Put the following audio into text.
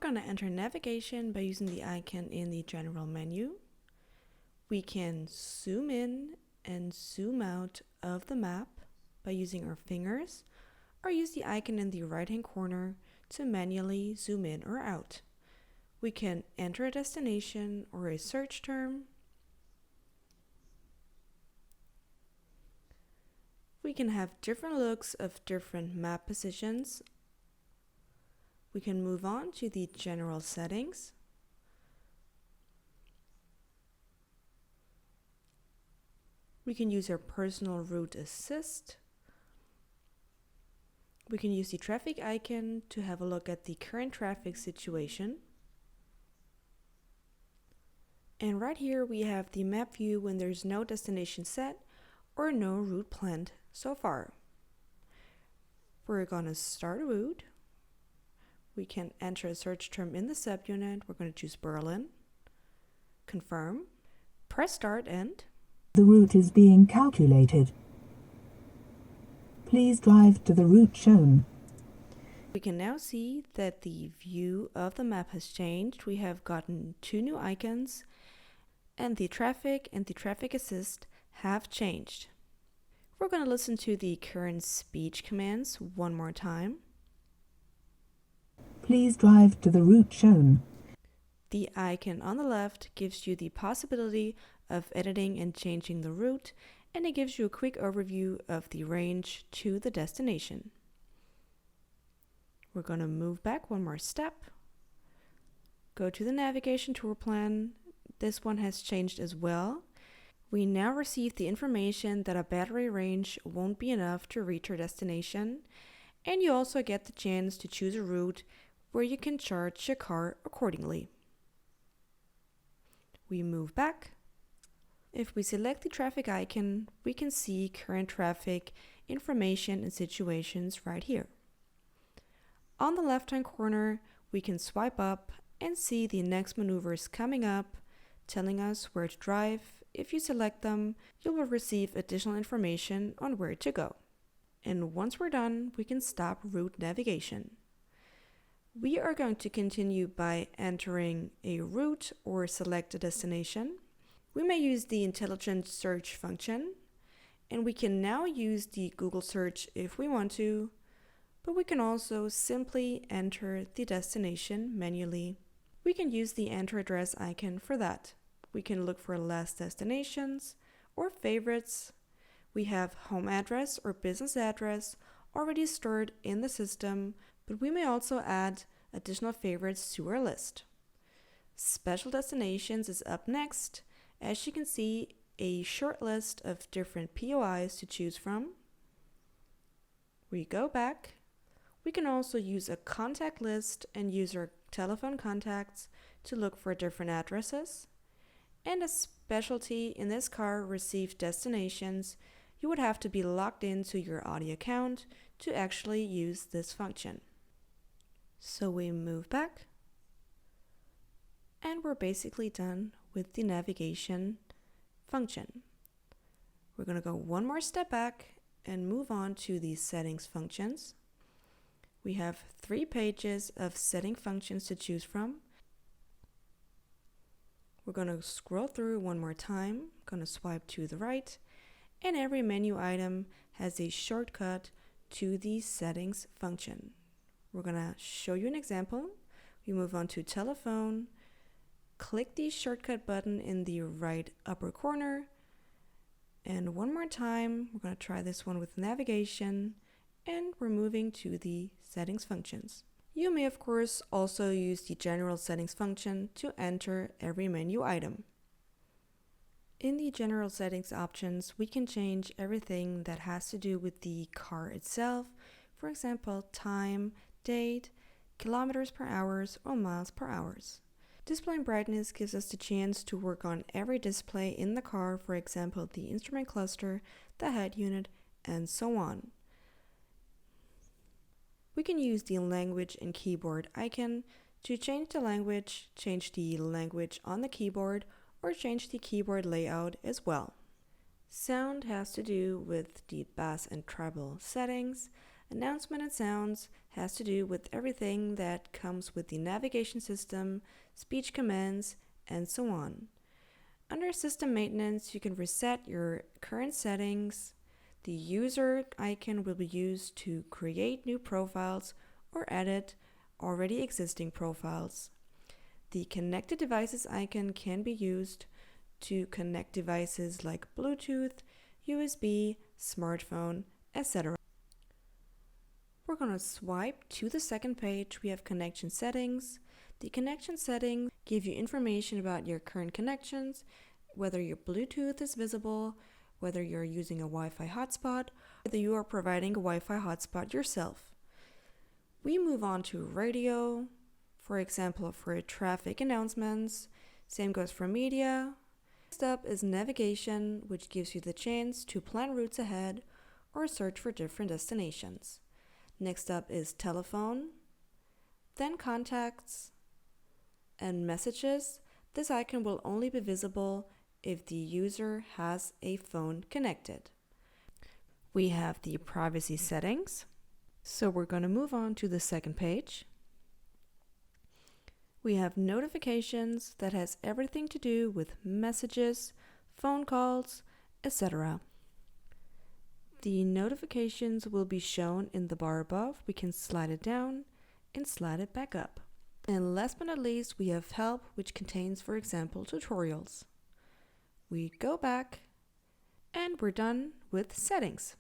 going to enter navigation by using the icon in the general menu. We can zoom in and zoom out of the map by using our fingers, or use the icon in the right hand corner to manually zoom in or out. We can enter a destination or a search term. We can have different looks of different map positions. We can move on to the general settings. We can use our personal route assist. We can use the traffic icon to have a look at the current traffic situation. And right here we have the map view when there's no destination set or no route planned so far. We're going to start a route. We can enter a search term in the subunit. We're going to choose Berlin. Confirm. Press start and the route is being calculated. Please drive to the route shown. We can now see that the view of the map has changed. We have gotten 2 new icons, and the traffic and the traffic assist have changed. We're going to listen to the current speech commands one more time. Please drive to the route shown. The icon on the left gives you the possibility of editing and changing the route, and it gives you a quick overview of the range to the destination. We're going to move back one more step. Go to the navigation tour plan. This one has changed as well. We now receive the information that a battery range won't be enough to reach your destination, and you also get the chance to choose a route where you can charge your car accordingly. We move back. If we select the traffic icon, we can see current traffic information and situations right here. On the left-hand corner, we can swipe up and see the next maneuvers coming up, telling us where to drive. If you select them, you will receive additional information on where to go. And once we're done, we can stop route navigation. We are going to continue by entering a route or select a destination. We may use the intelligent search function, and we can now use the Google search if we want to, but we can also simply enter the destination manually. We can use the enter address icon for that. We can look for last destinations or favorites. We have home address or business address already stored in the system, but we may also add additional favorites to our list. Special destinations is up next. As you can see, a short list of different POIs to choose from. We go back. We can also use a contact list and use our telephone contacts to look for different addresses. And a specialty in this car received destinations, you would have to be logged into your Audi account to actually use this function. So we move back, and we're basically done with the navigation function. We're going to go one more step back and move on to the settings functions. We have 3 pages of setting functions to choose from. We're going to scroll through one more time, going to swipe to the right, and every menu item has a shortcut to the settings function. We're going to show you an example. We move on to telephone, click the shortcut button in the right upper corner, and one more time, we're going to try this one with navigation, and we're moving to the settings functions. You may of course also use the general settings function to enter every menu item. In the general settings options, we can change everything that has to do with the car itself. For example, time, date, kilometers per hour, or miles per hour. Display brightness gives us the chance to work on every display in the car, for example, the instrument cluster, the head unit, and so on. We can use the language and keyboard icon to change the language on the keyboard, or change the keyboard layout as well. Sound has to do with the bass and treble settings. Announcement and sounds has to do with everything that comes with the navigation system, speech commands, and so on. Under System Maintenance, you can reset your current settings. The user icon will be used to create new profiles or edit already existing profiles. The Connected Devices icon can be used to connect devices like Bluetooth, USB, smartphone, etc. We're going to swipe to the second page. We have connection settings. The connection settings give you information about your current connections, whether your Bluetooth is visible, whether you're using a Wi-Fi hotspot, whether you are providing a Wi-Fi hotspot yourself. We move on to radio, for example, for traffic announcements. Same goes for media. Next up is navigation, which gives you the chance to plan routes ahead or search for different destinations. Next up is telephone, then contacts, and messages. This icon will only be visible if the user has a phone connected. We have the privacy settings. So we're going to move on to the second page. We have notifications that has everything to do with messages, phone calls, etc. The notifications will be shown in the bar above. We can slide it down and slide it back up. And last but not least, we have help, which contains, for example, tutorials. We go back and we're done with settings.